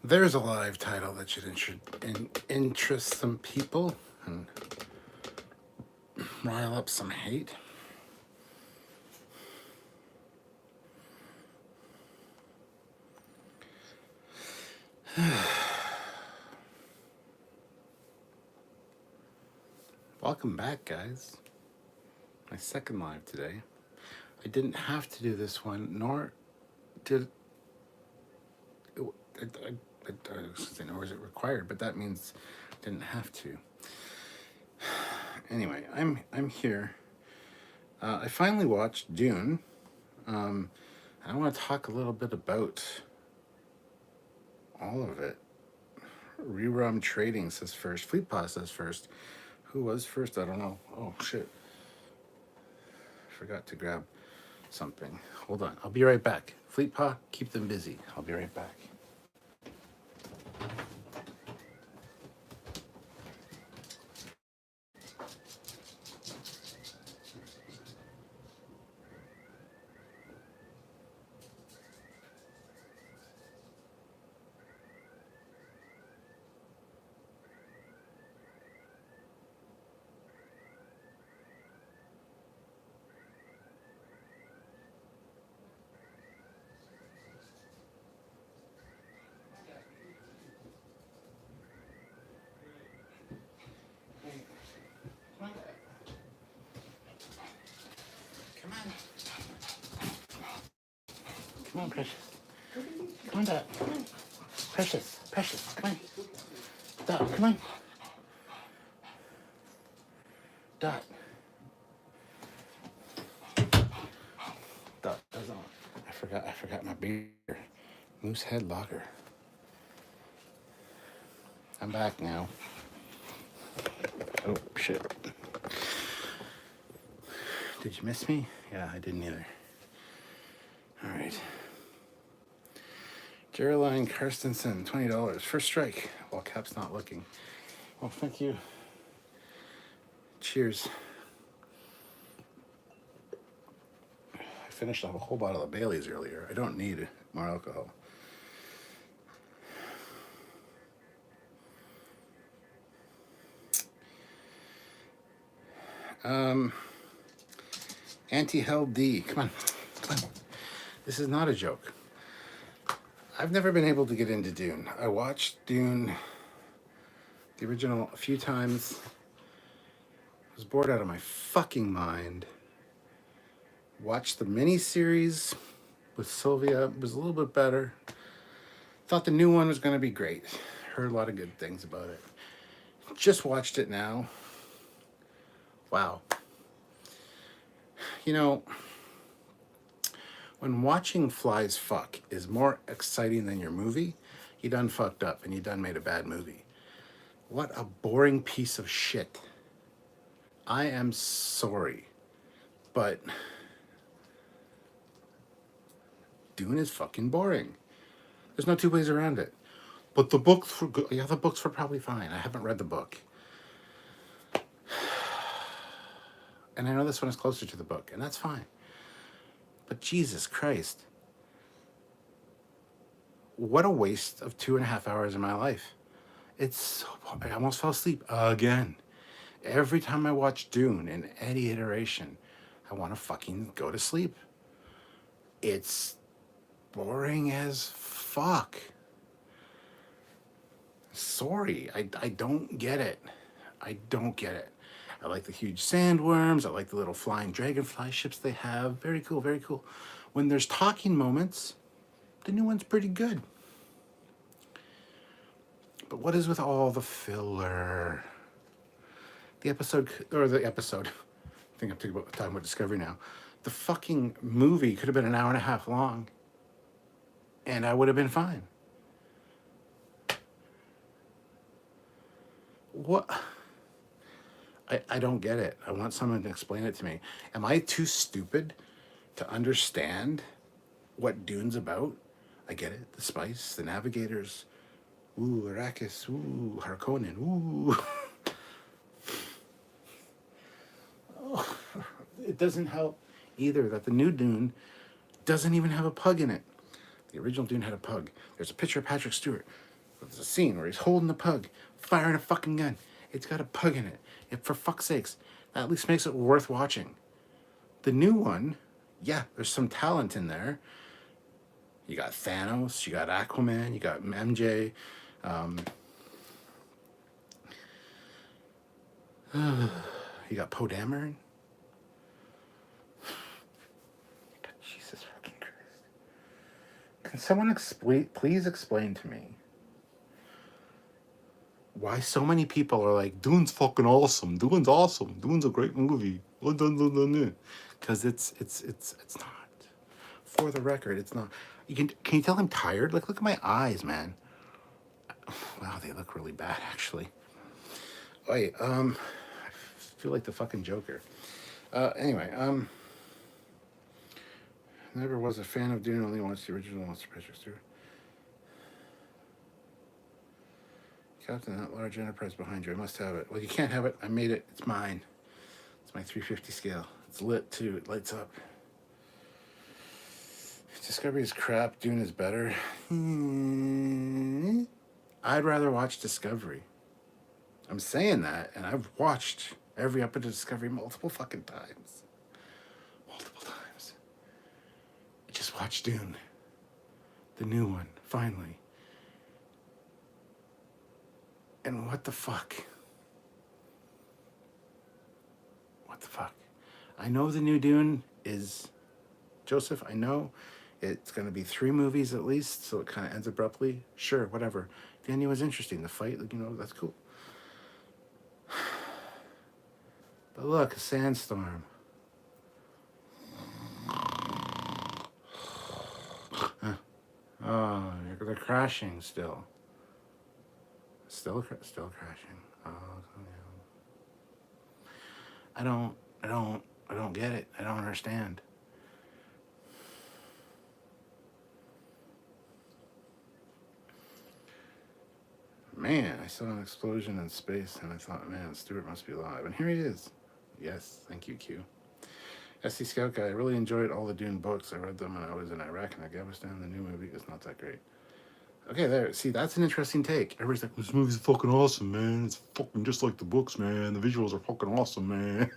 There's a live title that should interest some people and rile up some hate. Welcome back, guys. My second live today. I didn't have to do this one, nor did nor was it required, but that means I didn't have to. Anyway, I'm here. I finally watched Dune. I want to talk a little bit about all of it. Rerum Trading says first. Fleetpaw says first. Who was first? I don't know. Oh, shit. Forgot to grab something. Hold on. I'll be right back. Fleetpaw, keep them busy. I'll be right back. Come on, Precious. Come on, Dot. Come on. Precious, come on. Dot, come on. Dot. Dot doesn't. I forgot my beer. Moosehead Lager. I'm back now. Oh, shit. Did you miss me? Yeah, I didn't either. All right. Geraldine Karstensen, $20. First strike while Cap's not looking. Well, thank you. Cheers. I finished off a whole bottle of Bailey's earlier. I don't need more alcohol. Anti-Hell D. Come on. This is not a joke. I've never been able to get into Dune. I watched Dune, the original, a few times. I was bored out of my fucking mind. Watched the miniseries with Sylvia. It was a little bit better. Thought the new one was going to be great. Heard a lot of good things about it. Just watched it now. Wow. You know, when watching flies fuck is more exciting than your movie, you done fucked up and you done made a bad movie. What a boring piece of shit. I am sorry, but Dune is fucking boring. There's no two ways around it. But the books were good. Yeah, the books were probably fine. I haven't read the book. And I know this one is closer to the book, and that's fine. But Jesus Christ. What a waste of 2.5 hours of my life. It's so boring. I almost fell asleep again. Every time I watch Dune in any iteration, I want to fucking go to sleep. It's boring as fuck. Sorry, I don't get it. I don't get it. I like the huge sandworms. I like the little flying dragonfly ships they have. Very cool, very cool. When there's talking moments, the new one's pretty good. But what is with all the filler? The episode, I think I'm talking about Discovery now. The fucking movie could have been an hour and a half long, and I would have been fine. What? I don't get it. I want someone to explain it to me. Am I too stupid to understand what Dune's about? I get it. The spice, the navigators. Ooh, Arrakis. Ooh, Harkonnen. Ooh. Oh, it doesn't help either that the new Dune doesn't even have a pug in it. The original Dune had a pug. There's a picture of Patrick Stewart. there's a scene where he's holding the pug, firing a fucking gun. It's got a pug in it. For fuck's sakes, that at least makes it worth watching. The new one, yeah, there's some talent in there. You got Thanos, you got Aquaman, you got MJ. You got Poe Dameron. Jesus fucking Christ. Can someone please explain to me why so many people are like, Dune's fucking awesome. Dune's awesome. Dune's a great movie. Because it's not. For the record, it's not. Can you tell I'm tired? Like, look at my eyes, man. Wow, they look really bad, actually. Wait, I feel like the fucking Joker. Anyway, never was a fan of Dune. Only watched the original Monster Pictures too. Captain, that large enterprise behind you. I must have it. Well, you can't have it. I made it. It's mine. It's my 350 scale. It's lit too. It lights up. Discovery is crap. Dune is better. I'd rather watch Discovery. I'm saying that, and I've watched every episode of Discovery multiple fucking times. Multiple times. I just watched Dune. The new one, finally. And what the fuck? What the fuck? I know the new Dune is... Joseph, I know it's going to be 3 movies at least, so it kind of ends abruptly. Sure, whatever. The ending was interesting. The fight, that's cool. But look, a sandstorm. Oh, they're crashing still. Still crashing. Oh, yeah. I don't get it. I don't understand. Man, I saw an explosion in space and I thought, man, Stewart must be alive. And here he is. Yes, thank you, Q. SC Scout Guy, I really enjoyed all the Dune books. I read them when I was in Iraq and Afghanistan. The new movie is not that great. Okay, there. See, that's an interesting take. Everybody's like, this movie's fucking awesome, man. It's fucking just like the books, man. The visuals are fucking awesome, man.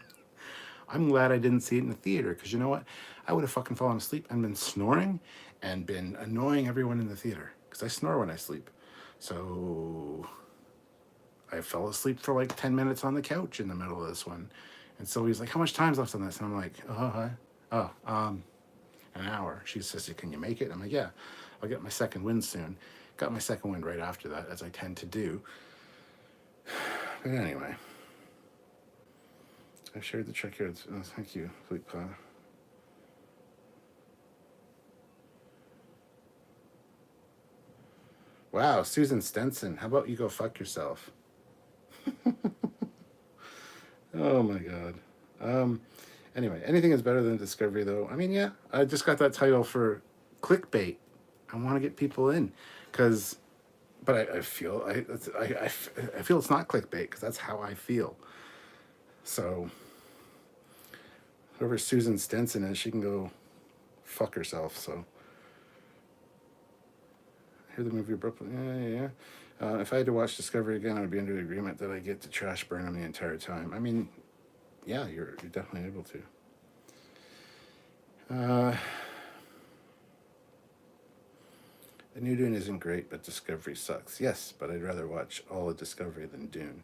I'm glad I didn't see it in the theater, because you know what? I would have fucking fallen asleep and been snoring and been annoying everyone in the theater, because I snore when I sleep. So I fell asleep for like 10 minutes on the couch in the middle of this one. And so he's like, how much time's left on this? And I'm like, an hour. She says, can you make it? I'm like, yeah, I'll get my second wind soon. Got my second wind right after that, as I tend to do. But anyway, I've shared the Trekyards. Oh, thank you, Fleet Pod. Wow, Susan Stenson. How about you go fuck yourself? Oh my god. Anyway, anything is better than Discovery, though. I mean, yeah, I just got that title for clickbait. I want to get people in, but I feel I feel it's not clickbait, because that's how I feel. So whoever Susan Stenson is, she can go fuck herself. So hear the movie abruptly. Yeah. If I had to watch Discovery again, I would be under the agreement that I get to trash burn them the entire time. I mean, yeah, you're definitely able to. The new Dune isn't great, but Discovery sucks. Yes, but I'd rather watch all of Discovery than Dune.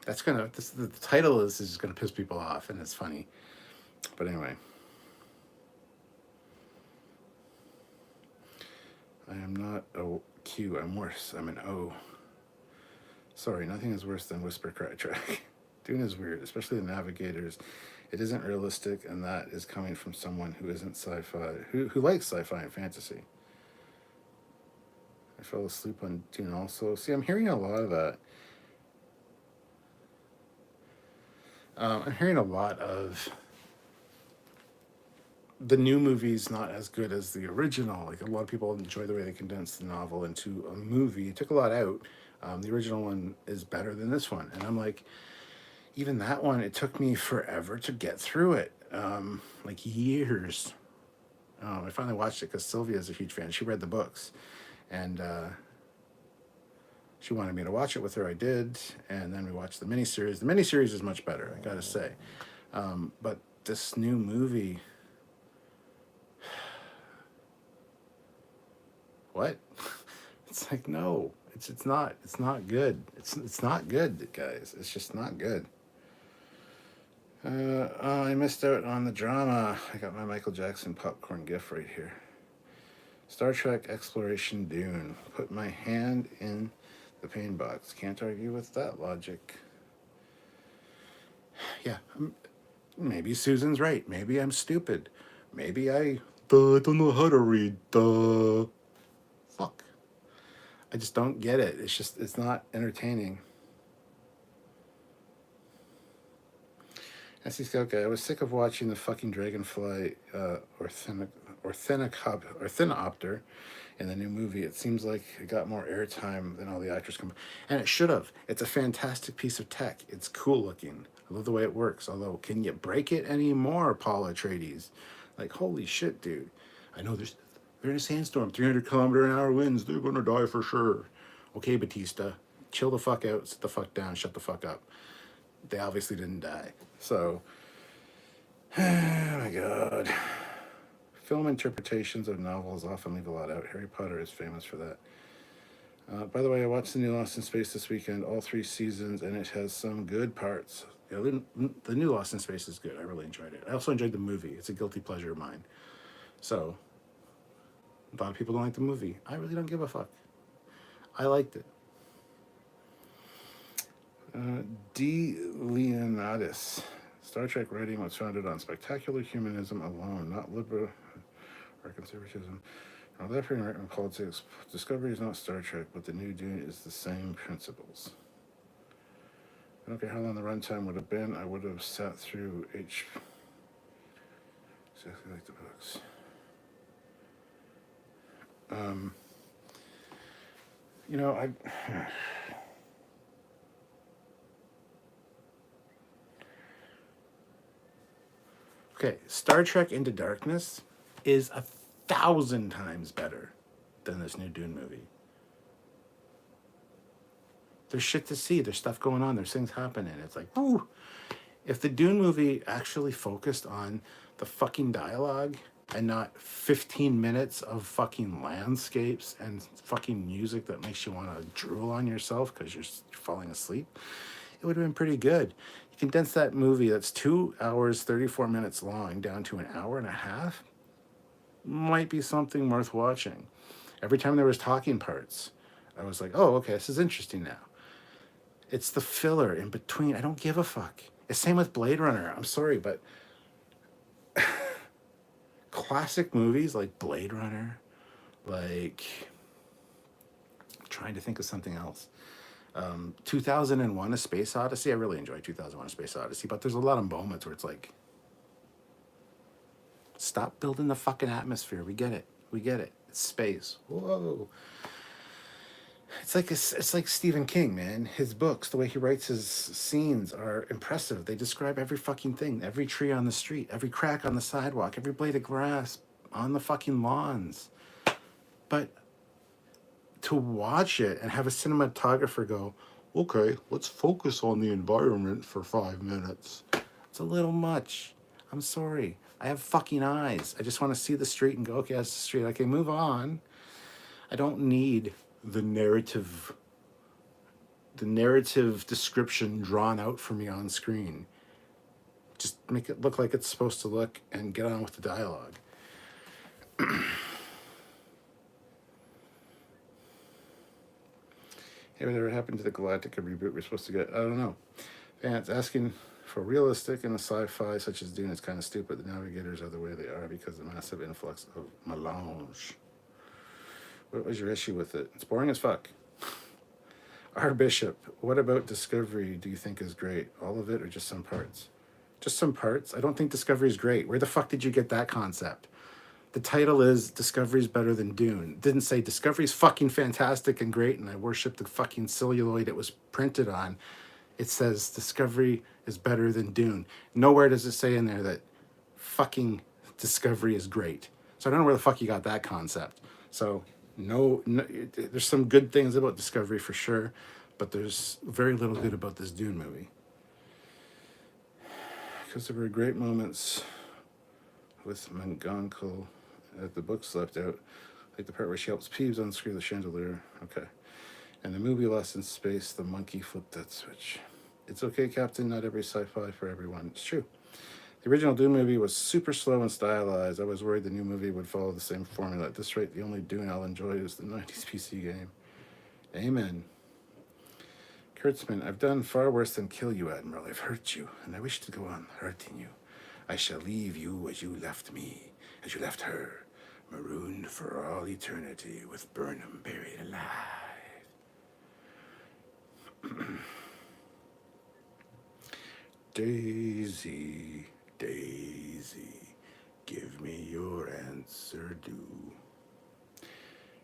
The title is just gonna piss people off, and it's funny. But anyway. I am not a Q, I'm worse. I'm an O. Sorry, nothing is worse than Whisper Cry Track. Dune is weird, especially the navigators. It isn't realistic, and that is coming from someone who isn't sci-fi, who likes sci-fi and fantasy. I fell asleep on Dune also. See, I'm hearing a lot of that. I'm hearing a lot of the new movie's not as good as the original. Like, a lot of people enjoy the way they condensed the novel into a movie. It took a lot out. The original one is better than this one. And I'm like, even that one, it took me forever to get through it. Like years. I finally watched it because Sylvia is a huge fan. She read the books. And she wanted me to watch it with her. I did, and then we watched the miniseries. The miniseries is much better, I gotta say. But this new movie, what? It's like, no, it's not good. It's not good, guys. It's just not good. Oh, I missed out on the drama. I got my Michael Jackson popcorn gift right here. Star Trek Exploration Dune. Put my hand in the pain box. Can't argue with that logic. Yeah, maybe Susan's right. Maybe I'm stupid. Maybe I don't know how to read. Fuck. I just don't get it. It's not entertaining. Okay, I was sick of watching the fucking dragonfly Orthenopter in the new movie. It seems like it got more airtime than all the actors come. And it should have. It's a fantastic piece of tech. It's cool looking. I love the way it works. Although, can you break it anymore, Paul Atreides? Like, holy shit, dude. I know they're in a sandstorm, 300-kilometer-an-hour winds. They're gonna die for sure. Okay, Batista, chill the fuck out, sit the fuck down, shut the fuck up. They obviously didn't die. So, oh my god. Film interpretations of novels often leave a lot out. Harry Potter is famous for that. By the way, I watched The New Lost in Space this weekend, all 3 seasons, and it has some good parts. The New Lost in Space is good. I really enjoyed it. I also enjoyed the movie. It's a guilty pleasure of mine. So, a lot of people don't like the movie. I really don't give a fuck. I liked it. D. Leonardis. Star Trek writing was founded on spectacular humanism alone, not liberal or conservatism. Now, left and right politics. Discovery is not Star Trek, but the new Dune is the same principles. I don't care how long the runtime would have been, I would have sat through exactly like the books. I okay, Star Trek Into Darkness is 1,000 times better than this new Dune movie. There's shit to see. There's stuff going on. There's things happening. It's like, ooh. If the Dune movie actually focused on the fucking dialogue and not 15 minutes of fucking landscapes and fucking music that makes you want to drool on yourself because you're falling asleep, it would have been pretty good. You condense that movie that's 2 hours, 34 minutes long down to an hour and a half, might be something worth watching. Every time there was talking parts, I was like, oh, okay, this is interesting now. It's the filler in between. I don't give a fuck. It's same with Blade Runner. I'm sorry, but classic movies like Blade Runner, like, I'm trying to think of something else. 2001 A Space Odyssey. I really enjoyed 2001 A Space Odyssey, but there's a lot of moments where it's like, stop building the fucking atmosphere. We get it. It's space. Whoa. It's like Stephen King, man. His books, the way he writes his scenes are impressive. They describe every fucking thing, every tree on the street, every crack on the sidewalk, every blade of grass on the fucking lawns. But to watch it and have a cinematographer go, okay, let's focus on the environment for 5 minutes. It's a little much. I'm sorry. I have fucking eyes. I just want to see the street and go, okay, that's the street. Okay, move on. I don't need the narrative description drawn out for me on screen. Just make it look like it's supposed to look and get on with the dialogue. Hey, whatever happened to the Galactica reboot we're supposed to get? I don't know. Fans asking for realistic in a sci-fi such as Dune is kind of stupid. The Navigators are the way they are because of the massive influx of melange. What was your issue with it? It's boring as fuck. R. Bishop, what about Discovery do you think is great? All of it or just some parts? Just some parts? I don't think Discovery is great. Where the fuck did you get that concept? The title is Discovery's better than Dune. It didn't say Discovery's fucking fantastic and great and I worship the fucking celluloid it was printed on. It says Discovery is better than Dune. Nowhere does it say in there that fucking Discovery is great. So I don't know where the fuck you got that concept. So There's some good things about Discovery for sure, but there's very little good about this Dune movie. Because there were great moments with McGonagall that the books left out, like the part where she helps Peeves unscrew the chandelier. Okay. And the movie lost in space, the monkey flipped that switch. It's okay, Captain, not every sci-fi for everyone. It's true. The original Dune movie was super slow and stylized. I was worried the new movie would follow the same formula. At this rate, the only Dune I'll enjoy is the 90s PC game. Amen. Kurtzman, I've done far worse than kill you, Admiral. I've hurt you, and I wish to go on hurting you. I shall leave you as you left me, as you left her, marooned for all eternity with Burnham buried alive. Daisy, Daisy, give me your answer due.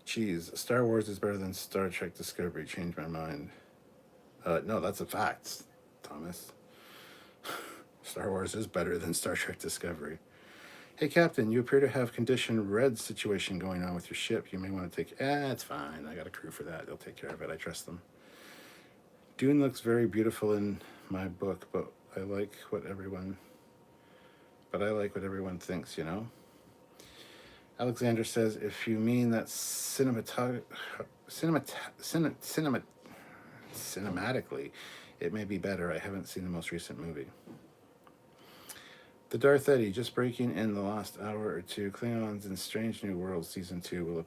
Cheese, Star Wars is better than Star Trek Discovery. Changed my mind. No, that's a fact, Thomas. Star Wars is better than Star Trek Discovery. Hey, Captain, you appear to have condition red situation going on with your ship. You may want to take... it's fine. I got a crew for that. They'll take care of it. I trust them. Dune looks very beautiful in my book, but I like what everyone thinks, you know? Alexander says, if you mean that cinematically, it may be better. I haven't seen the most recent movie. The Darth Eddy, just breaking in the last hour or two. Klingons in Strange New Worlds Season 2 will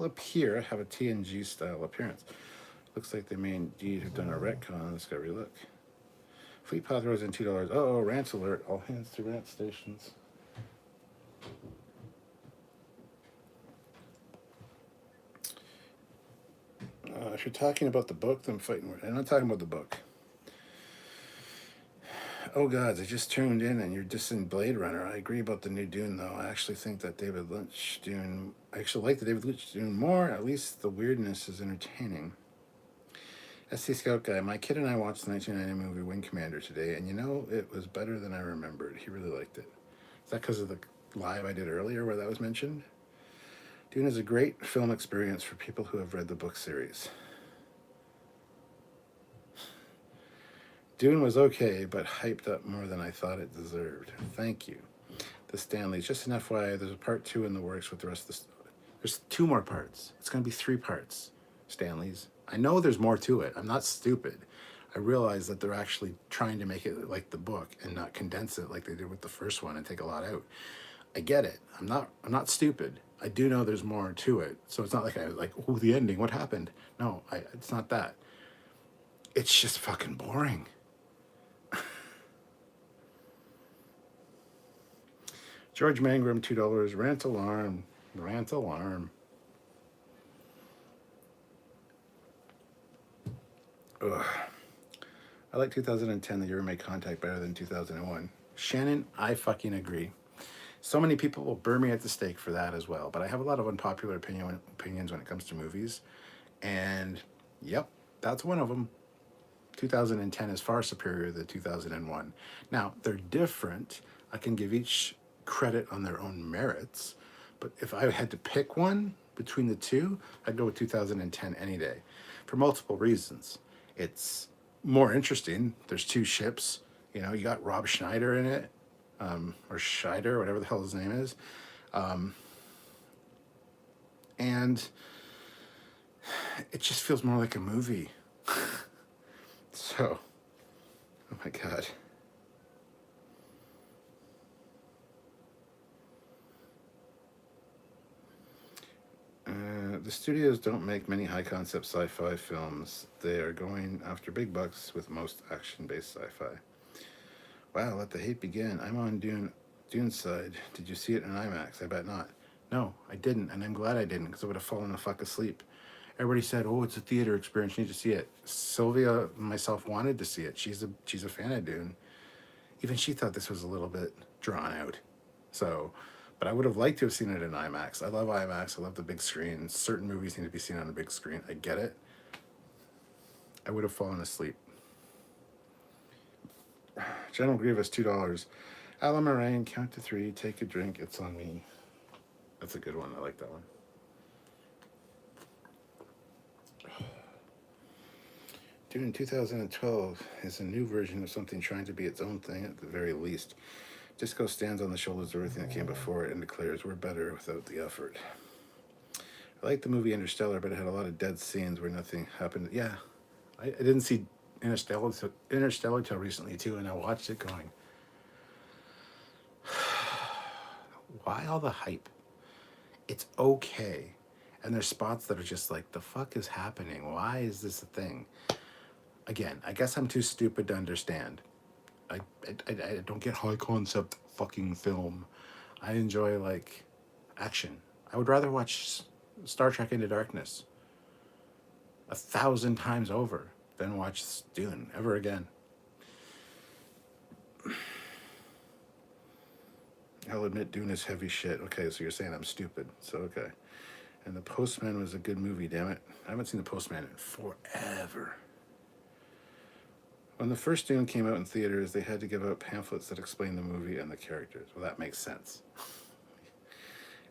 appear, have a TNG style appearance. Looks like they may indeed have done a retcon on Discovery. Look. Fleet Pod throws in $2. Uh-oh, rant alert. All hands to rant stations. If you're talking about the book, then I'm fighting with it. I'm not talking about the book. Oh, gods, I just tuned in and you're dissing Blade Runner. I agree about the new Dune, though. I actually think that David Lynch Dune... I actually like the David Lynch Dune more. At least the weirdness is entertaining. SC Scout Guy, my kid and I watched the 1990 movie Wing Commander today, and you know, it was better than I remembered. He really liked it. Is that because of the live I did earlier where that was mentioned? Dune is a great film experience for people who have read the book series. Dune was okay, but hyped up more than I thought it deserved. Thank you. The Stanleys. Just an FYI, there's a part 2 in the works with the rest of the story. There's 2 more parts. It's going to be 3 parts, Stanleys. I know there's more to it. I'm not stupid. I realize that they're actually trying to make it like the book and not condense it like they did with the first one and take a lot out. I get it. I'm not stupid. I do know there's more to it. So it's not like I was like, oh, the ending, what happened? No, it's not that. It's just fucking boring. George Mangrum, $2. Rant alarm. Rant alarm. Ugh. I like 2010, the year we made contact, better than 2001. Shannon, I fucking agree. So many people will burn me at the stake for that as well, but I have a lot of unpopular opinions when it comes to movies. And, yep, that's one of them. 2010 is far superior than 2001. Now, they're different. I can give each credit on their own merits, but if I had to pick one between the two, I'd go with 2010 any day for multiple reasons. It's more interesting. There's 2 ships. You know, you got Rob Schneider in it, or Scheider, whatever the hell his name is. And it just feels more like a movie. So, oh my God. The studios don't make many high-concept sci-fi films. They are going after big bucks with most action-based sci-fi. Wow, let the hate begin. I'm on Dune's side. Did you see it in IMAX? I bet not. No, I didn't, and I'm glad I didn't, because I would have fallen the fuck asleep. Everybody said, oh, it's a theater experience. You need to see it. Sylvia and myself wanted to see it. She's a fan of Dune. Even she thought this was a little bit drawn out. So... But I would have liked to have seen it in IMAX. I love IMAX. I love the big screen. Certain movies need to be seen on a big screen. I get it. I would have fallen asleep. General Grievous, $2. Alan Moraine, count to 3, take a drink, it's on me. That's a good one. I like that one. Dune 2012 is a new version of something trying to be its own thing at the very least. Disco stands on the shoulders of everything that came before it and declares we're better without the effort. I liked the movie Interstellar, but it had a lot of dead scenes where nothing happened. Yeah, I didn't see Interstellar till recently too, and I watched it going, why all the hype? It's okay. And there's spots that are just like, the fuck is happening? Why is this a thing? Again, I guess I'm too stupid to understand. I don't get high concept fucking film. I enjoy like action. I would rather watch Star Trek Into Darkness 1,000 times over than watch Dune ever again. I'll admit Dune is heavy shit. Okay, so you're saying I'm stupid. So okay. And The Postman was a good movie, damn it. I haven't seen The Postman in forever. When the first Dune came out in theaters, they had to give out pamphlets that explained the movie and the characters. Well, that makes sense.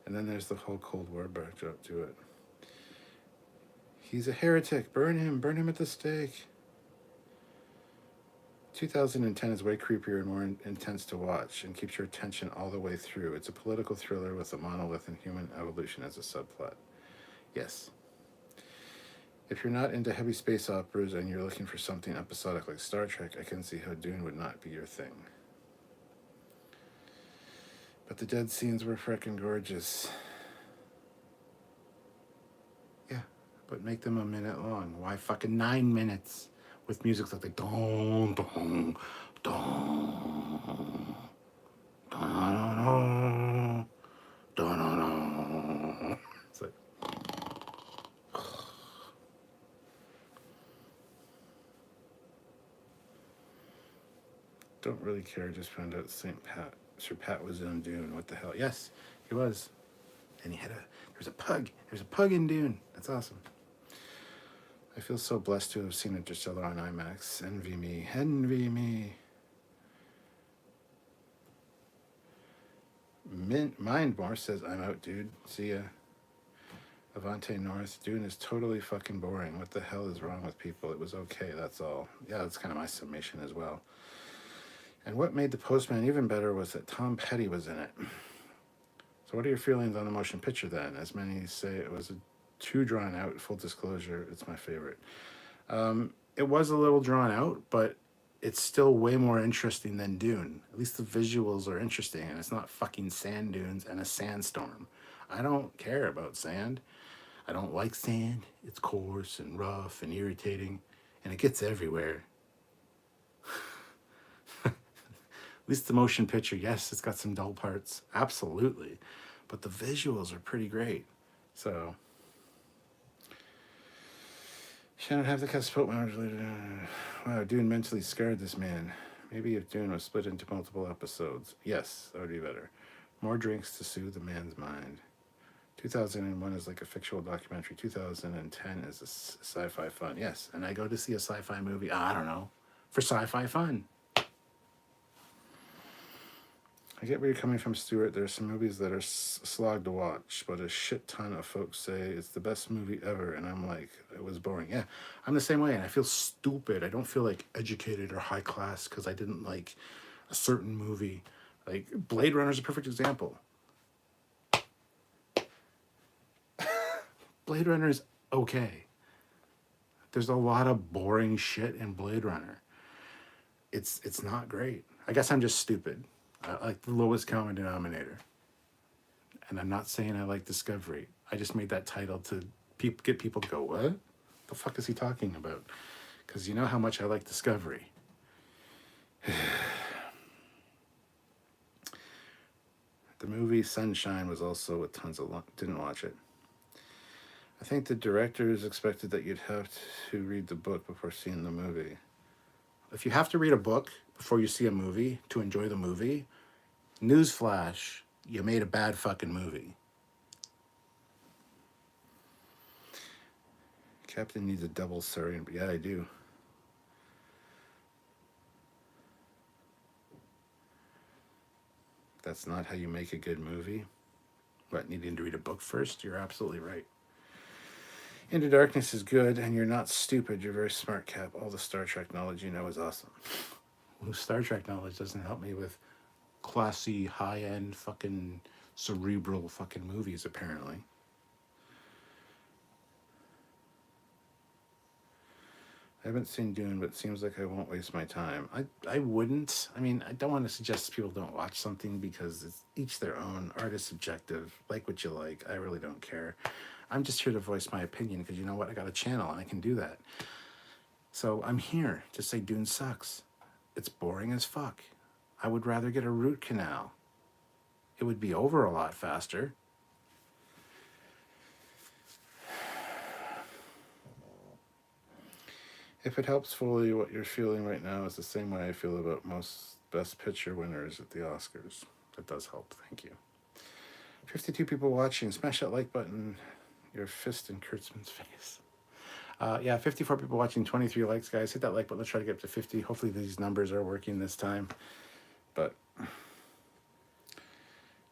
And then there's the whole Cold War backdrop to it. He's a heretic. Burn him at the stake. 2010 is way creepier and more intense to watch and keeps your attention all the way through. It's a political thriller with a monolith and human evolution as a subplot. Yes. If you're not into heavy space operas and you're looking for something episodic like Star Trek, I can see how Dune would not be your thing. But the dead scenes were frickin' gorgeous. Yeah, but make them a minute long. Why fucking 9 minutes with music that's like dong dong dong dong dong dong. It's like, don't really care. Just found out Sir Pat was in Dune. What the hell? Yes, he was. And he had there's a pug. There's a pug in Dune. That's awesome. I feel so blessed to have seen Interstellar on IMAX. Envy me. Envy me. Mindmore says, I'm out, dude. See ya. Avante North. Dune is totally fucking boring. What the hell is wrong with people? It was okay, that's all. Yeah, that's kind of my summation as well. And what made The Postman even better was that Tom Petty was in it. So what are your feelings on the motion picture then? As many say it was too drawn out. Full disclosure, it's my favorite. It was a little drawn out, but it's still way more interesting than Dune. At least the visuals are interesting, and it's not fucking sand dunes and a sandstorm. I don't care about sand. I don't like sand. It's coarse and rough and irritating, and it gets everywhere. At least the motion picture, yes, it's got some dull parts, absolutely, but the visuals are pretty great. So, Shannon have the cast spoke hours later. Wow, Dune mentally scarred this man. Maybe if Dune was split into multiple episodes. Yes, that would be better. More drinks to soothe the man's mind. 2001 is like a fictional documentary. 2010 is a sci-fi fun. Yes, and I go to see a sci-fi movie, I don't know, for sci-fi fun. I get where you're coming from, Stuart. There's some movies that are slog to watch, but a shit ton of folks say it's the best movie ever, and I'm like, it was boring. Yeah, I'm the same way, and I feel stupid. I don't feel like educated or high class because I didn't like a certain movie. Like Blade Runner is a perfect example. Blade Runner is okay. There's a lot of boring shit in Blade Runner. It's not great. I guess I'm just stupid. I like the lowest common denominator. And I'm not saying I like Discovery. I just made that title to get people to go, what? The fuck is he talking about? Because you know how much I like Discovery. The movie Sunshine was also with tons of didn't watch it. I think the directors expected that you'd have to read the book before seeing the movie. If you have to read a book before you see a movie to enjoy the movie, newsflash, you made a bad fucking movie. Captain needs a double Sarian, but yeah, I do. That's not how you make a good movie. What, needing to read a book first? You're absolutely right. Into Darkness is good, and you're not stupid. You're very smart, Cap. All the Star Trek knowledge you know is awesome. Well, Star Trek knowledge doesn't help me with classy, high-end, fucking cerebral fucking movies, apparently. I haven't seen Dune, but it seems like I won't waste my time. I wouldn't. I mean, I don't want to suggest people don't watch something because it's each their own. Art is subjective. Like what you like. I really don't care. I'm just here to voice my opinion because you know what? I got a channel and I can do that. So I'm here to say Dune sucks. It's boring as fuck. I would rather get a root canal. It would be over a lot faster. If it helps Foley, what you're feeling right now is the same way I feel about most Best Picture winners at the Oscars. That does help. Thank you. 52 people watching. Smash that like button. Your fist in Kurtzman's face. Yeah, 54 people watching, 23 likes, guys. Hit that like button. Let's try to get up to 50. Hopefully these numbers are working this time. But at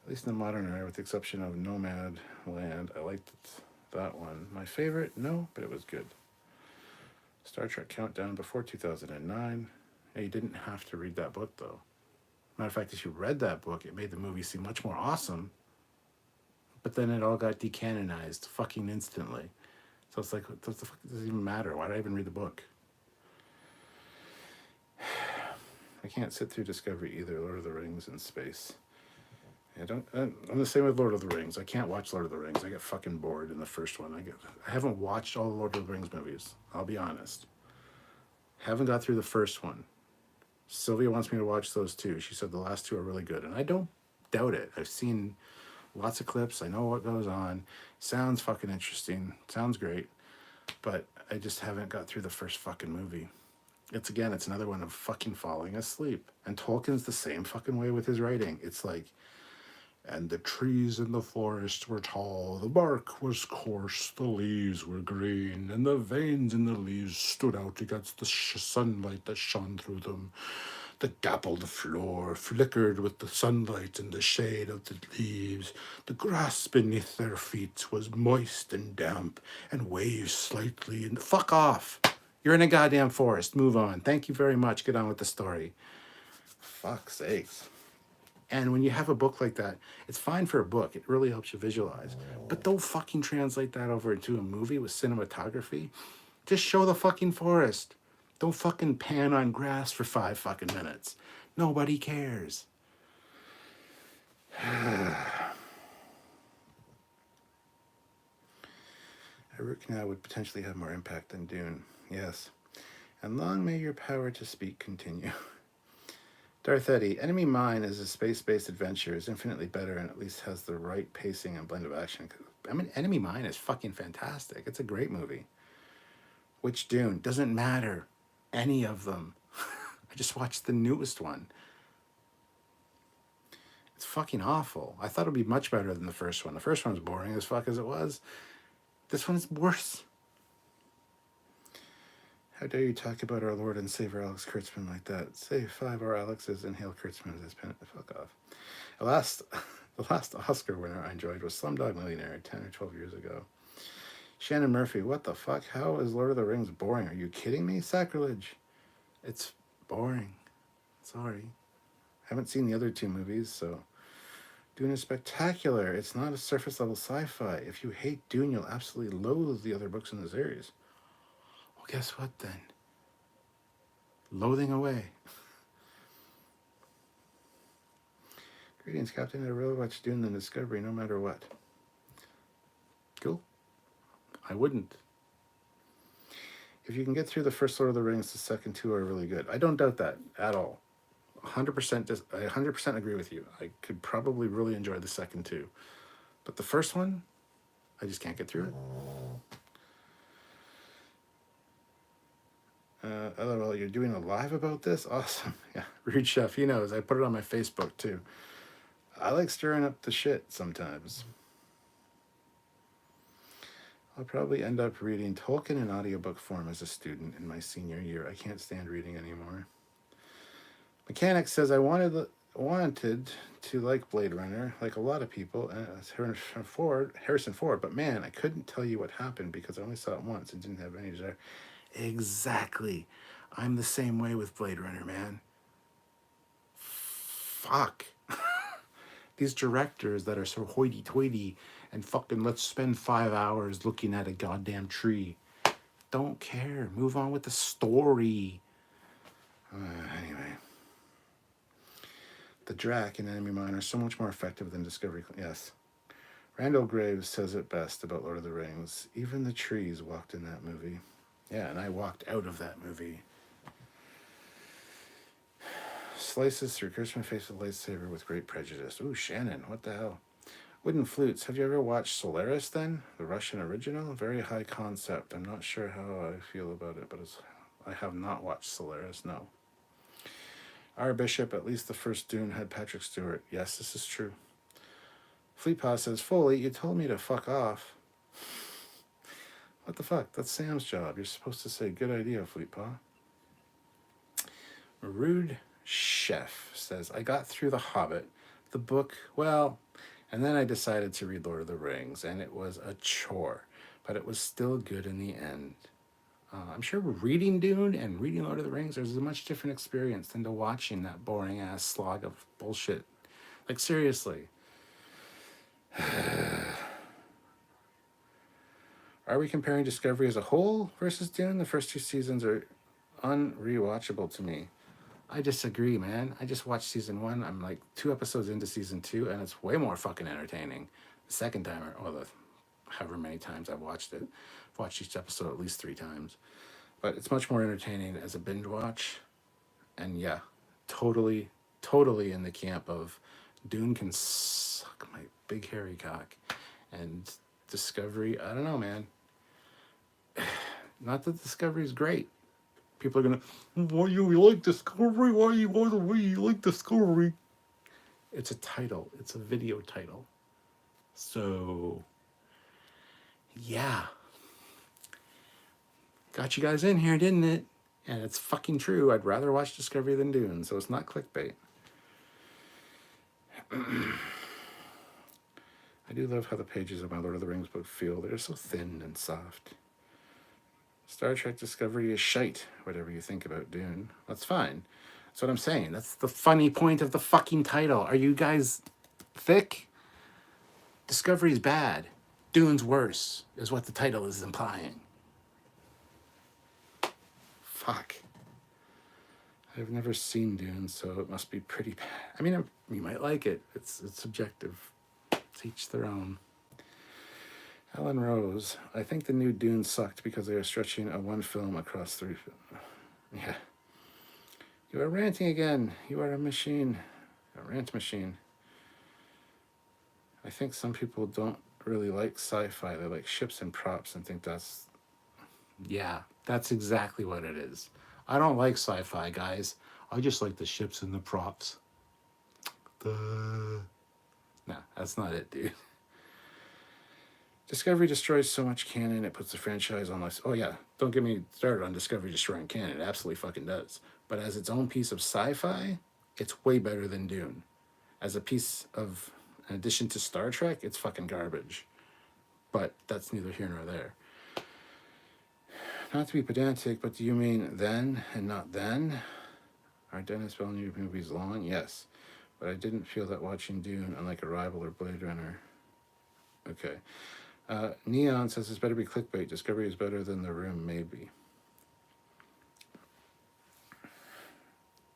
least in the modern era, with the exception of Nomad Land, I liked that one. My favorite? No, but it was good. Star Trek Countdown before 2009. Yeah, you didn't have to read that book, though. Matter of fact, if you read that book, it made the movie seem much more awesome. But then it all got decanonized fucking instantly. So it's like, what the fuck does it even matter? Why did I even read the book? I can't sit through Discovery either. Lord of the Rings in space. I'm the same with Lord of the Rings. I can't watch Lord of the Rings. I get fucking bored in the first one. I haven't watched all the Lord of the Rings movies. I'll be honest. Haven't got through the first one. Sylvia wants me to watch those too. She said the last two are really good, and I don't doubt it. I've seen lots of clips. I know what goes on. Sounds fucking interesting. Sounds great. But I just haven't got through the first fucking movie. It's another one of fucking falling asleep. And Tolkien's the same fucking way with his writing. It's like, and the trees in the forest were tall, the bark was coarse, the leaves were green, and the veins in the leaves stood out against the sunlight that shone through them. The dappled floor flickered with the sunlight and the shade of the leaves. The grass beneath their feet was moist and damp, and waved slightly. And fuck off! You're in a goddamn forest. Move on. Thank you very much. Get on with the story. Fuck's sakes. And when you have a book like that, it's fine for a book. It really helps you visualize. But don't fucking translate that over into a movie with cinematography. Just show the fucking forest. Don't fucking pan on grass for 5 fucking minutes. Nobody cares. A root canal would potentially have more impact than Dune. Yes. And long may your power to speak continue. Darth Eddy, Enemy Mine is a space-based adventure. It's infinitely better and at least has the right pacing and blend of action. I mean, Enemy Mine is fucking fantastic. It's a great movie. Which Dune? Doesn't matter. Any of them. I just watched the newest one. It's fucking awful. I thought it would be much better than the first one. The first one was boring as fuck as it was. This one is worse. How dare you talk about our Lord and Savior Alex Kurtzman like that? Say 5 our Alexes and hail Kurtzman as his pen. Fuck off. The last Oscar winner I enjoyed was Slumdog Millionaire 10 or 12 years ago. Shannon Murphy, what the fuck? How is Lord of the Rings boring? Are you kidding me? Sacrilege. It's boring. Sorry. I haven't seen the other 2 movies, so... Dune is spectacular. It's not a surface level sci-fi. If you hate Dune, you'll absolutely loathe the other books in the series. Well, guess what then? Loathing away. Greetings, Captain. I'd rather watch Dune than Discovery, no matter what. Cool. I wouldn't. If you can get through the first Lord of the Rings, the second 2 are really good. I don't doubt that at all. 100%. I 100% agree with you. I could probably really enjoy the second 2, but the first one, I just can't get through it. LOL, you're doing a live about this? Awesome. Yeah, Rude Chef, he knows. I put it on my Facebook too. I like stirring up the shit sometimes. I'll probably end up reading Tolkien in audiobook form as a student in my senior year. I can't stand reading anymore. Mechanic says, I wanted wanted to like Blade Runner, like a lot of people, and it's Harrison Ford, but man, I couldn't tell you what happened because I only saw it once and didn't have any desire. Exactly. I'm the same way with Blade Runner, man. Fuck. These directors that are so hoity-toity and fucking let's spend 5 hours looking at a goddamn tree. Don't care. Move on with the story. Anyway. The Drac and Enemy Mine are so much more effective than Discovery. Yes. Randall Graves says it best about Lord of the Rings. Even the trees walked in that movie. Yeah, and I walked out of that movie. Slices through Christian face with lightsaber with great prejudice. Ooh, Shannon, what the hell? Wooden Flutes. Have you ever watched Solaris then? The Russian original? Very high concept. I'm not sure how I feel about it, but I have not watched Solaris, no. Our Bishop, at least the first Dune had Patrick Stewart. Yes, this is true. Fleetpaw says, Foley, you told me to fuck off. What the fuck? That's Sam's job. You're supposed to say, good idea, Fleetpaw. Rude Chef says, I got through The Hobbit, the book, well, and then I decided to read Lord of the Rings, and it was a chore, but it was still good in the end. I'm sure reading Dune and reading Lord of the Rings, there's a much different experience than to watching that boring ass slog of bullshit. Like, seriously. Are we comparing Discovery as a whole versus Dune? The first 2 seasons are unrewatchable to me. I disagree, man. I just watched season 1. I'm like 2 episodes into season 2, and it's way more fucking entertaining. The second time, or however many times I've watched it. I've watched each episode at least 3 times. But it's much more entertaining as a binge watch. And yeah, totally in the camp of Dune can suck my big hairy cock. And Discovery, I don't know, man. Not that Discovery is great. People are gonna, why you like Discovery? Why you like Discovery? It's a title. It's a video title. So, yeah. Got you guys in here, didn't it? And it's fucking true. I'd rather watch Discovery than Dune, so it's not clickbait. I do love how the pages of my Lord of the Rings book feel. They're so thin and soft. Star Trek Discovery is shite, whatever you think about Dune. That's fine. That's what I'm saying. That's the funny point of the fucking title. Are you guys thick? Discovery's bad. Dune's worse, is what the title is implying. Fuck. I've never seen Dune, so it must be pretty bad. I mean, you might like it. It's subjective. It's each their own. Alan Rose, I think the new Dune sucked because they are stretching a one film across 3 films. Yeah. You are ranting again. You are a machine. A rant machine. I think some people don't really like sci-fi. They like ships and props and think that's... Yeah, that's exactly what it is. I don't like sci-fi, guys. I just like the ships and the props. No, that's not it, dude. Discovery destroys so much canon, it puts the franchise on like... Oh yeah, don't get me started on Discovery destroying canon. It absolutely fucking does. But as its own piece of sci-fi, it's way better than Dune. As a piece of... In addition to Star Trek, it's fucking garbage. But that's neither here nor there. Not to be pedantic, but do you mean then and not then? Are Dennis Villeneuve movies long? Yes. But I didn't feel that watching Dune, unlike Arrival or Blade Runner. Okay. Neon says it's better be clickbait. Discovery is better than The Room, maybe.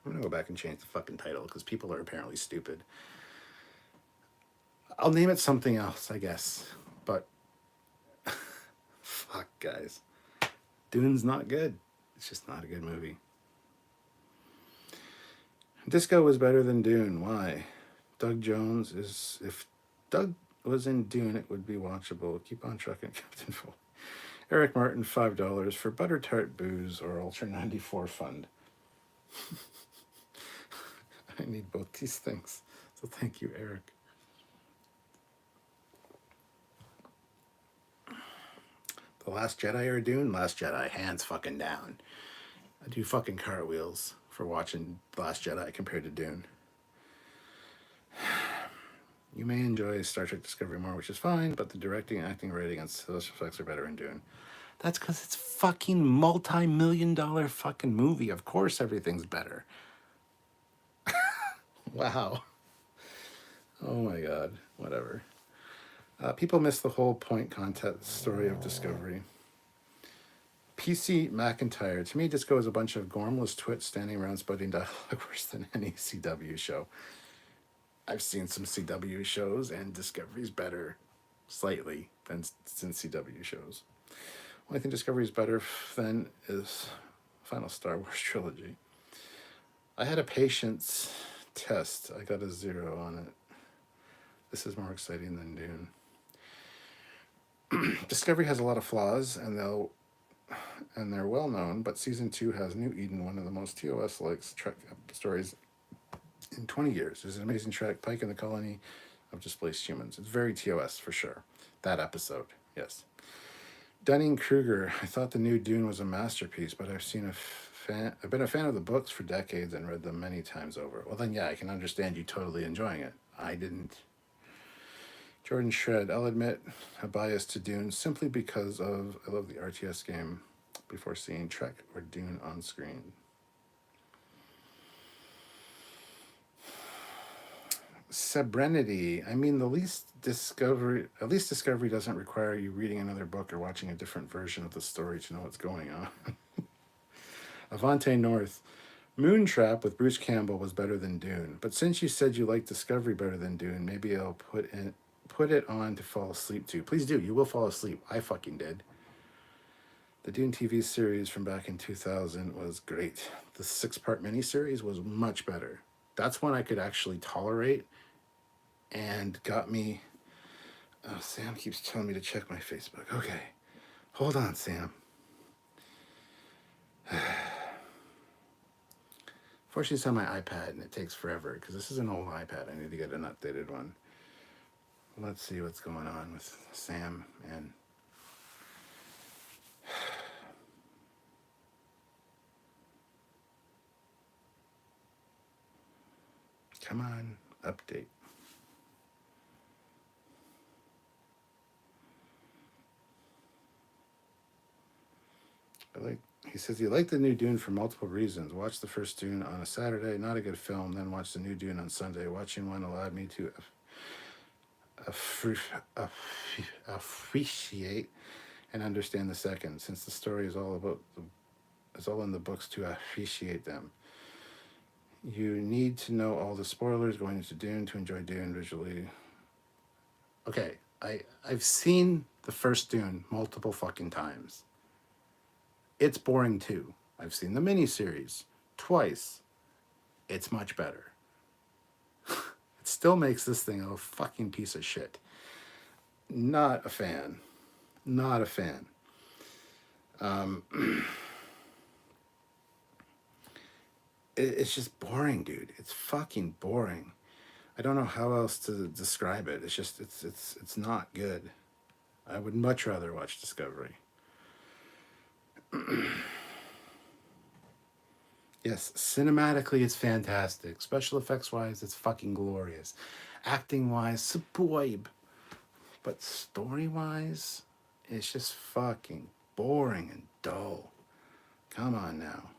I'm gonna go back and change the fucking title because people are apparently stupid. I'll name it something else, I guess. But fuck, guys. Dune's not good. It's just not a good movie. Disco was better than Dune. Why? Doug Jones is... If Doug was in Dune, it would be watchable. Keep on trucking, Captain Full. Eric Martin, $5 for Butter Tart Booze or Ultra 94 Fund. I need both these things. So thank you, Eric. The Last Jedi or Dune? Last Jedi, hands fucking down. I do fucking cartwheels for watching The Last Jedi compared to Dune. You may enjoy Star Trek Discovery more, which is fine, but the directing, acting, writing, and special effects are better in Dune. That's because it's fucking multi-million-dollar fucking movie. Of course everything's better. Wow. Oh my god. Whatever. People miss the whole point content story of Discovery. PC McIntyre. To me, Disco is a bunch of gormless twits standing around spouting dialogue worse than any CW show. I've seen some CW shows, and Discovery's better, slightly, than CW shows. Only thing Discovery's better than is Final Star Wars trilogy. I had a patience test. I got a 0 on it. This is more exciting than Dune. Discovery has a lot of flaws, and they're well known, but season 2 has New Eden, one of the most TOS-like Trek stories in 20 years. There's an amazing Trek, Pike and the Colony of Displaced Humans. It's very TOS for sure. That episode, yes. Dunning-Kruger. I thought the new Dune was a masterpiece, but I've been a fan of the books for decades and read them many times over. Well then, yeah, I can understand you totally enjoying it. I didn't. Jordan Shred. I'll admit a bias to Dune simply because I love the RTS game before seeing Trek or Dune on screen. Subrenity. I mean, at least Discovery doesn't require you reading another book or watching a different version of the story to know what's going on. Avante North. Moontrap with Bruce Campbell was better than Dune, but since you said you liked Discovery better than Dune, maybe I'll put it on to fall asleep to. Please do. You will fall asleep. I fucking did. The Dune TV series from back in 2000 was great. The 6-part miniseries was much better. That's one I could actually tolerate and got me... Oh, Sam keeps telling me to check my Facebook. Okay. Hold on, Sam. Fortunately, it's on my iPad, and it takes forever, because this is an old iPad. I need to get an updated one. Let's see what's going on with Sam and... Come on, update. He says he liked the new Dune for multiple reasons. Watched the first Dune on a Saturday, not a good film. Then watched the new Dune on Sunday. Watching one allowed me to appreciate and understand the second, since the story is all in the books to appreciate them. You need to know all the spoilers going into Dune to enjoy Dune visually. Okay, I've seen the first Dune multiple fucking times. It's boring too. I've seen the miniseries twice. It's much better. It still makes this thing a fucking piece of shit. Not a fan. Not a fan. It's just boring, dude. It's fucking boring. I don't know how else to describe it. It's just, it's not good. I would much rather watch Discovery. Yes, cinematically it's fantastic. Special effects wise, it's fucking glorious. Acting wise, superb. But story wise, it's just fucking boring and dull. Come on now.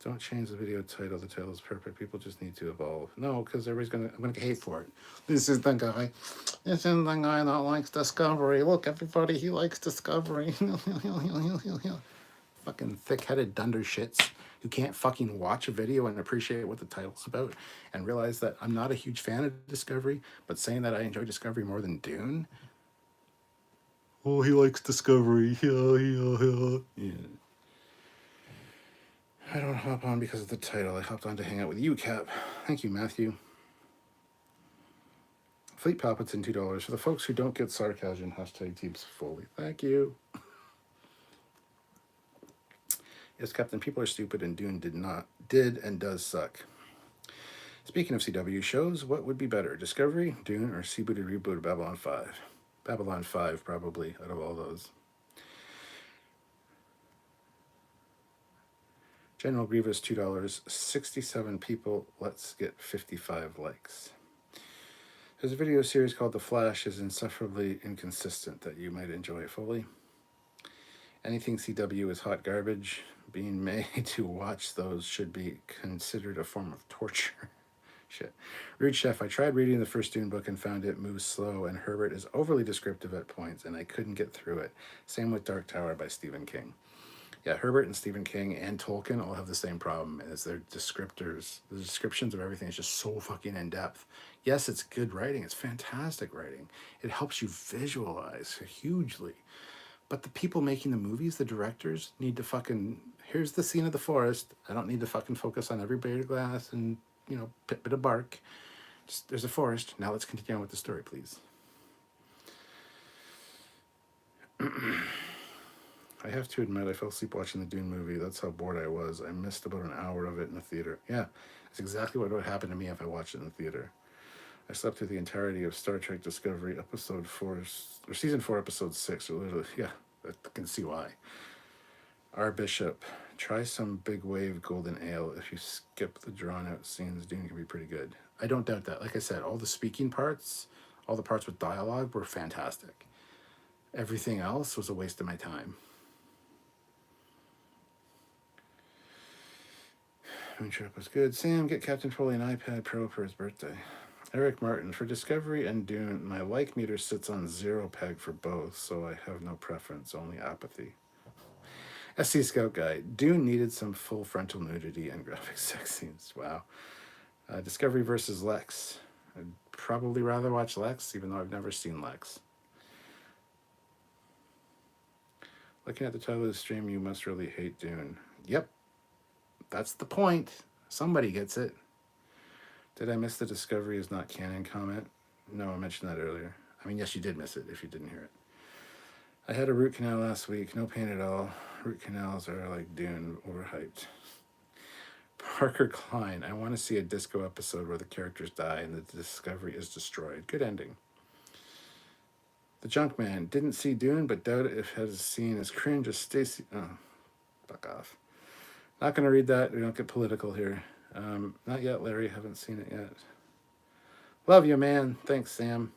Don't change the video title. The title is perfect. People just need to evolve. No, because I'm gonna get hate for it. This is the guy that likes Discovery. Look, everybody, he likes Discovery. Fucking thick-headed dunder shits who can't fucking watch a video and appreciate what the title's about and realize that I'm not a huge fan of Discovery, but saying that I enjoy Discovery more than Dune. Oh, he likes Discovery. Yeah. I don't hop on because of the title. I hopped on to hang out with you, Cap. Thank you, Matthew. Fleet Palpatine, $2. For the folks who don't get sarcasm, hashtag Teams Foley. Thank you. Yes, Captain, people are stupid and Dune did and does suck. Speaking of CW shows, what would be better, Discovery, Dune, or rebooted reboot of Babylon 5? Babylon 5, probably, out of all those. General Grievous, $2. 67 people. Let's get 55 likes. There's a video series called The Flash is insufferably inconsistent that you might enjoy, Foley. Anything CW is hot garbage. Being made to watch those should be considered a form of torture. Shit. Rude Chef, I tried reading the first Dune book and found it moves slow, and Herbert is overly descriptive at points, and I couldn't get through it. Same with Dark Tower by Stephen King. Yeah, Herbert and Stephen King and Tolkien all have the same problem, as their descriptors. The descriptions of everything is just so fucking in depth. Yes, it's good writing. It's fantastic writing. It helps you visualize hugely. But the people making the movies, the directors, need to fucking, here's the scene of the forest. I don't need to fucking focus on every blade of glass and, bit of bark. Just, there's a forest. Now let's continue on with the story, please. I have to admit, I fell asleep watching the Dune movie. That's how bored I was. I missed about an hour of it in the theater. Yeah, that's exactly what would happen to me if I watched it in the theater. I slept through the entirety of Star Trek Discovery, episode 4, or season 4, episode 6. Literally, yeah, I can see why. R. Bishop, try some big wave golden ale. If you skip the drawn out scenes, Dune can be pretty good. I don't doubt that. Like I said, all the speaking parts, all the parts with dialogue were fantastic. Everything else was a waste of my time. Moonstruck was good. Sam, get Captain Foley an iPad Pro for his birthday. Eric Martin, for Discovery and Dune, my like meter sits on 0 peg for both, so I have no preference, only apathy. SC Scout Guy, Dune needed some full frontal nudity and graphic sex scenes. Wow. Discovery versus Lex. I'd probably rather watch Lex, even though I've never seen Lex. Looking at the title of the stream, you must really hate Dune. Yep. That's the point. Somebody gets it. Did I miss the Discovery is not canon comment? No, I mentioned that earlier. I mean, yes, you did miss it if you didn't hear it. I had a root canal last week. No pain at all. Root canals are like Dune, overhyped. Parker Klein. I want to see a disco episode where the characters die and the Discovery is destroyed. Good ending. The Junkman. Didn't see Dune, but doubt it if has seen as cringe as Stacy. Oh, fuck off. Not going to read that. We don't get political here. Not yet, Larry. Haven't seen it yet. Love you, man. Thanks, Sam.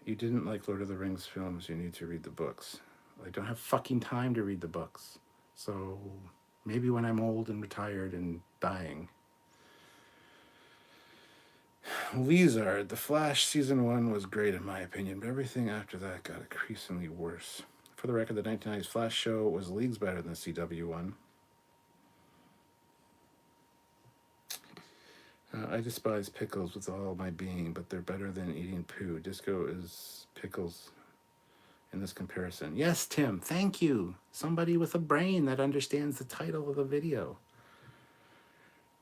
You didn't like Lord of the Rings films. You need to read the books. I don't have fucking time to read the books. So maybe when I'm old and retired and dying. Lizard. The Flash season 1 was great in my opinion, but everything after that got increasingly worse. For the record, the 1990s Flash show was leagues better than the CW one. I despise pickles with all my being, but they're better than eating poo. Disco is pickles in this comparison. Yes, Tim, thank you. Somebody with a brain that understands the title of the video.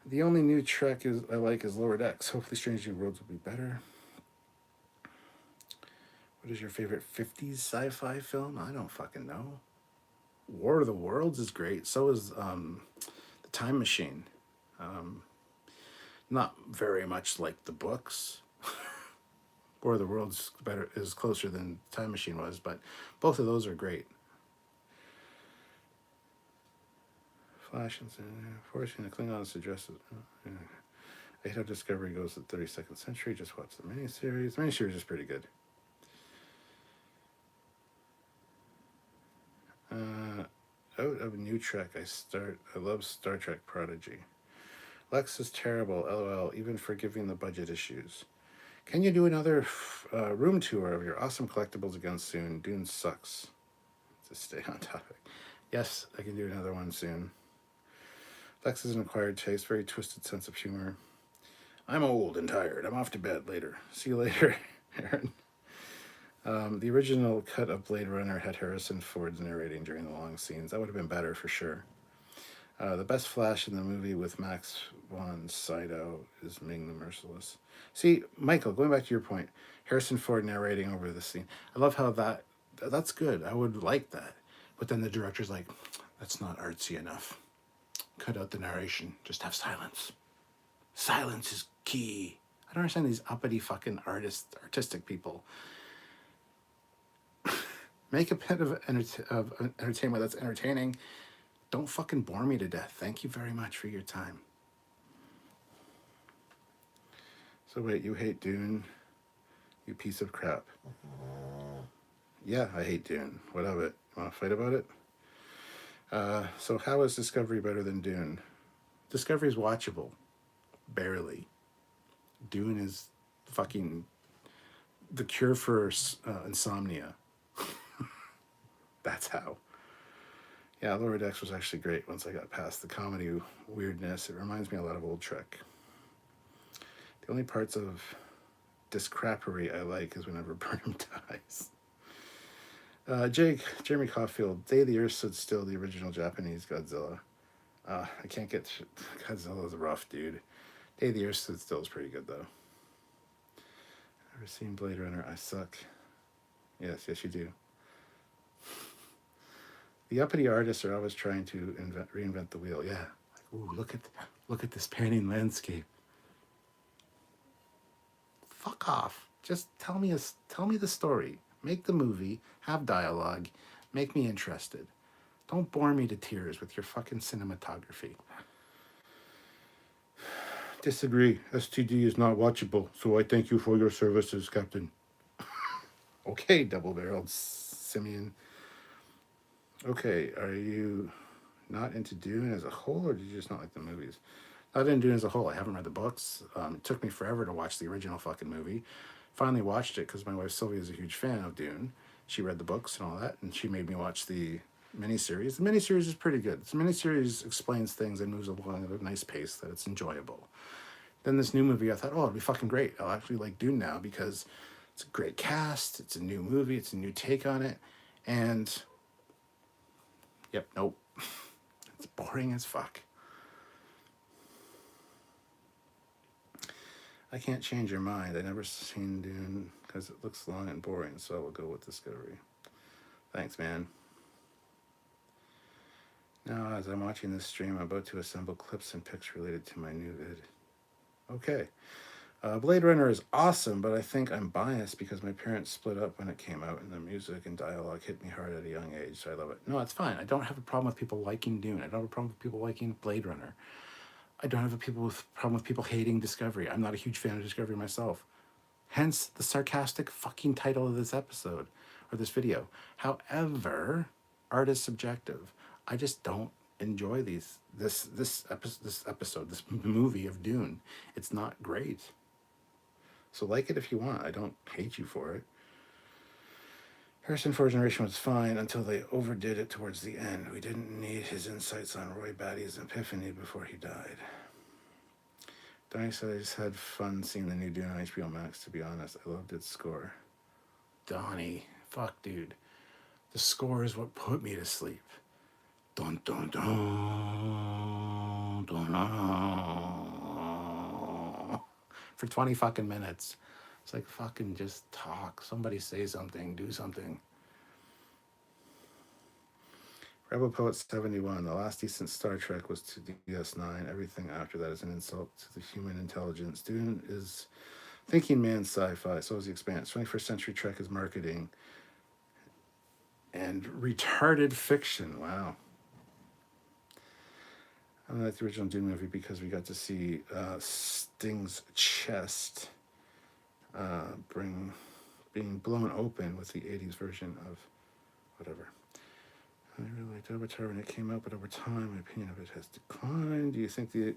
The only new Trek I like is Lower Decks. Hopefully Strange New Worlds will be better. What is your favorite 50s sci-fi film? I don't fucking know. War of the Worlds is great. So is The Time Machine. Not very much like the books. War of the Worlds is closer than Time Machine was, but both of those are great. Flash and forcing the Klingons to dress as... I hate how Discovery goes to the 32nd century. Just watch the miniseries. The miniseries is pretty good. Out of New Trek, I love Star Trek Prodigy. Lex is terrible, lol, even forgiving the budget issues. Can you do another room tour of your awesome collectibles again soon? Dune sucks. To stay on topic. Yes, I can do another one soon. Lex is an acquired taste, very twisted sense of humor. I'm old and tired. I'm off to bed later. See you later, Aaron. The original cut of Blade Runner had Harrison Ford narrating during the long scenes. That would have been better for sure. The best Flash in the movie with Max von Sydow is Ming the Merciless. See, Michael, going back to your point, Harrison Ford narrating over the scene. I love how that's good. I would like that. But then the director's like, that's not artsy enough. Cut out the narration. Just have silence. Silence is key. I don't understand these uppity fucking artistic people. Make a bit of entertainment that's entertaining. Don't fucking bore me to death. Thank you very much for your time. So wait, you hate Dune? You piece of crap. Yeah, I hate Dune. What of it? Want to fight about it? So how is Discovery better than Dune? Discovery is watchable. Barely. Dune is fucking the cure for insomnia. That's how. Yeah, Lower Decks was actually great once I got past the comedy weirdness. It reminds me a lot of old Trek. The only parts of Discrappery I like is whenever Burnham dies. Jeremy Caulfield, Day the Earth Stood Still, the original Japanese Godzilla. I can't get... Godzilla's rough, dude. Day the Earth Stood Still is pretty good, though. Ever seen Blade Runner? I suck. Yes, you do. The uppity artists are always trying to reinvent the wheel. Yeah. Like, ooh, look at this panning landscape. Fuck off. Just tell me the story. Make the movie. Have dialogue. Make me interested. Don't bore me to tears with your fucking cinematography. Disagree. STD is not watchable, so I thank you for your services, Captain. Okay, double-barreled simian. Okay, are you not into Dune as a whole, or did you just not like the movies? Not into Dune as a whole. I haven't read the books. It took me forever to watch the original fucking movie. Finally watched it because my wife Sylvia is a huge fan of Dune. She read the books and all that, and she made me watch the miniseries. The miniseries is pretty good. The miniseries explains things and moves along at a nice pace that it's enjoyable. Then this new movie, I thought, oh, it'll be fucking great. I'll actually like Dune now because it's a great cast. It's a new movie. It's a new take on it. And, yep, nope. It's boring as fuck. I can't change your mind. I never seen Dune because it looks long and boring, so I will go with Discovery. Thanks, man. Now, as I'm watching this stream, I'm about to assemble clips and pics related to my new vid. Okay. Blade Runner is awesome, but I think I'm biased because my parents split up when it came out, and the music and dialogue hit me hard at a young age, so I love it. No, it's fine. I don't have a problem with people liking Dune. I don't have a problem with people liking Blade Runner. I don't have a problem with people hating Discovery. I'm not a huge fan of Discovery myself. Hence the sarcastic fucking title of this episode, or this video. However, art is subjective. I just don't enjoy this episode, this movie of Dune. It's not great. So like it if you want. I don't hate you for it. Harrison Ford's narration was fine until they overdid it towards the end. We didn't need his insights on Roy Batty's epiphany before he died. Donnie said I just had fun seeing the new Dune on HBO Max, to be honest. I loved its score. Donnie, fuck, dude. The score is what put me to sleep. Dun dun dun dun dun. For 20 fucking minutes. It's like, fucking just talk. Somebody say something. Do something. Rebel Poet 71. The last decent Star Trek was to DS9. Everything after that is an insult to the human intelligence. Dune is thinking man's sci-fi. So is The Expanse. 21st century Trek is marketing. And retarded fiction. Wow. I like the original Dune movie because we got to see Sting's chest being blown open with the 80s version of whatever. I really liked Avatar when it came out, but over time, my opinion of it has declined. Do you think the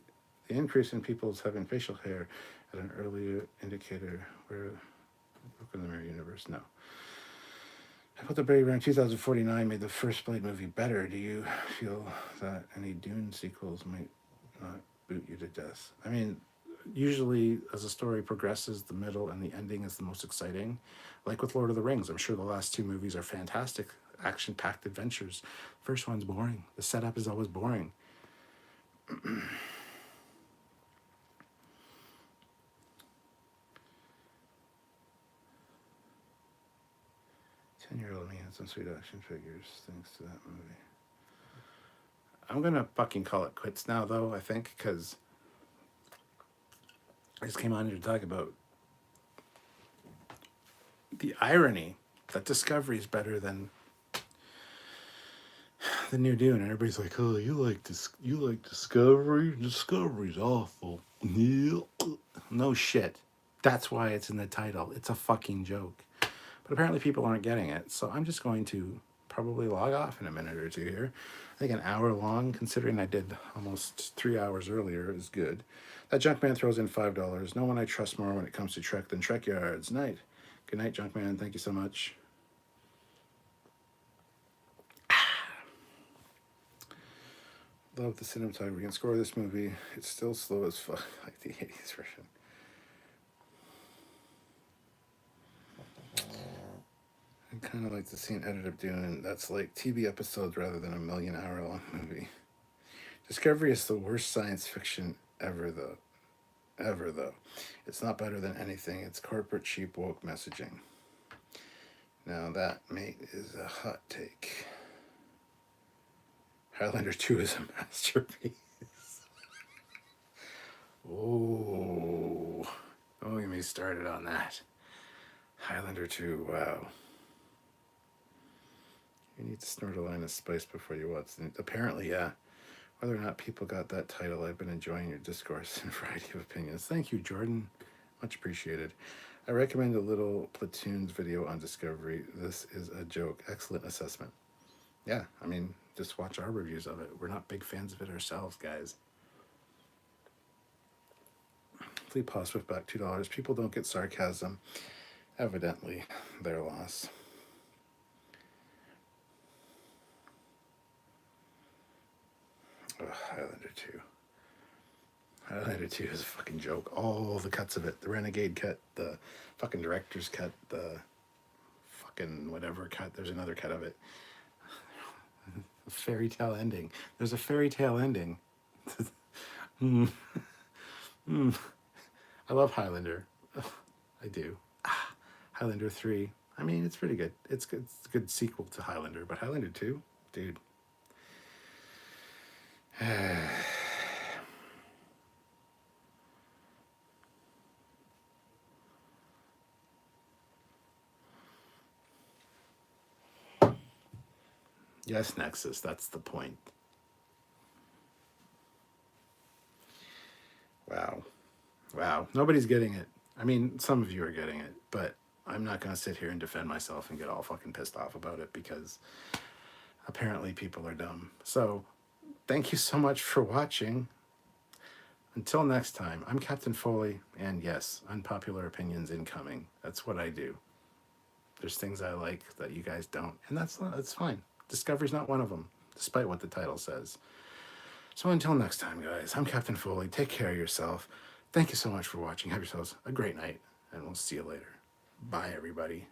increase in people's having facial hair at an earlier indicator where Book of the Mirror universe? No. I thought the Blade Runner 2049 made the first Blade movie better. Do you feel that any Dune sequels might not boot you to death? I mean, usually as a story progresses, the middle and the ending is the most exciting. Like with Lord of the Rings, I'm sure the last two movies are fantastic, action-packed adventures. First one's boring. The setup is always boring. 10-year-old me had some sweet action figures thanks to that movie. I'm gonna fucking call it quits now, though, I think, because I just came on here to talk about the irony that Discovery is better than the new Dune, and everybody's like, "Oh, you like Discovery? Discovery's awful." Yeah. No shit. That's why it's in the title. It's a fucking joke. But apparently people aren't getting it, so I'm just going to probably log off in a minute or two here. I think an hour long, considering I did almost 3 hours earlier, is good. That Junkman throws in $5. No one I trust more when it comes to Trek than Trekyards. Night. Good night, Junkman. Thank you so much. Love the cinematography and score of this movie. It's still slow as fuck, like the 80s version. I kind of like the scene edit of Dune. That's like TV episodes rather than a million-hour-long movie. Discovery is the worst science fiction ever, though. Ever, though. It's not better than anything. It's corporate, cheap, woke messaging. Now that, mate, is a hot take. Highlander 2 is a masterpiece. Oh, don't get me started on that. Highlander 2, wow. You need to snort a line of spice before you watch it. Apparently, yeah. Whether or not people got that title, I've been enjoying your discourse and variety of opinions. Thank you, Jordan. Much appreciated. I recommend a little Platoons video on Discovery. This is a joke. Excellent assessment. Yeah, I mean, just watch our reviews of it. We're not big fans of it ourselves, guys. Fleet pause with back $2. People don't get sarcasm. Evidently, their loss. Oh, Highlander 2. Highlander 2 is a fucking joke. All the cuts of it. The Renegade cut, the fucking director's cut, the fucking whatever cut. There's another cut of it. A fairy tale ending. There's a fairy tale ending. I love Highlander. I do. Highlander 3. I mean, it's pretty good. It's good. It's a good sequel to Highlander. But Highlander 2? Dude. Yes, Nexus, that's the point. Wow. Wow. Nobody's getting it. I mean, some of you are getting it, but I'm not going to sit here and defend myself and get all fucking pissed off about it because apparently people are dumb. So, thank you so much for watching. Until next time, I'm Captain Foley, and yes, unpopular opinions incoming. That's what I do. There's things I like that you guys don't, and that's fine. Discovery's not one of them, despite what the title says. So until next time, guys, I'm Captain Foley. Take care of yourself. Thank you so much for watching. Have yourselves a great night, and we'll see you later. Bye, everybody.